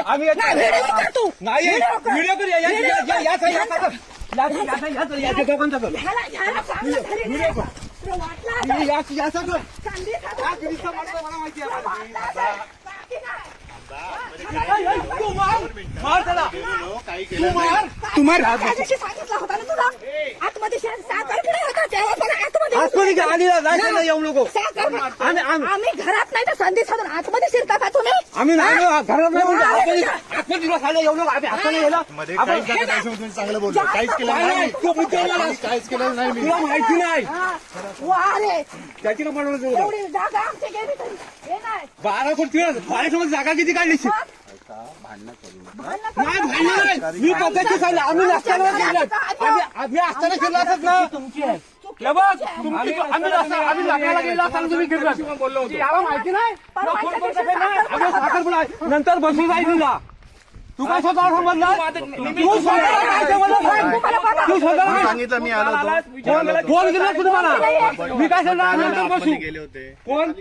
आम्ही नाही व्हिडिओ करूया येऊ नको आम्ही घरात नाही तर संधी साधून आतमध्ये शिरता का तुम्ही? आम्ही नाही घरात नाही आतमध्ये येऊ नको आम्ही हाताने गेला चांगलं बोलतो काहीच केलं नाही काहीच केलं नाही मी तुला माहिती नाही वा रे त्याची का बनवलं एवढी जागा आमची गेली तरी हे नाही 12 कोटी बाहेर जागा किती काढली नाही भांडण मी पद्धतची सांगितलं आम्ही नसताना आम्ही असताना फिरला असत ना आम्ही लग्नाला गेलो असताना तुम्ही फिरला बोललो होतो याला माहिती नाही साखरपुडा नंतर बसून जाईल तुला तू काय स्वतः समजला तू स्वतः सांगितलं मी आलो फोन केला तुम्हाला मी काय सांगणार नंतर बसू गेले होते कोण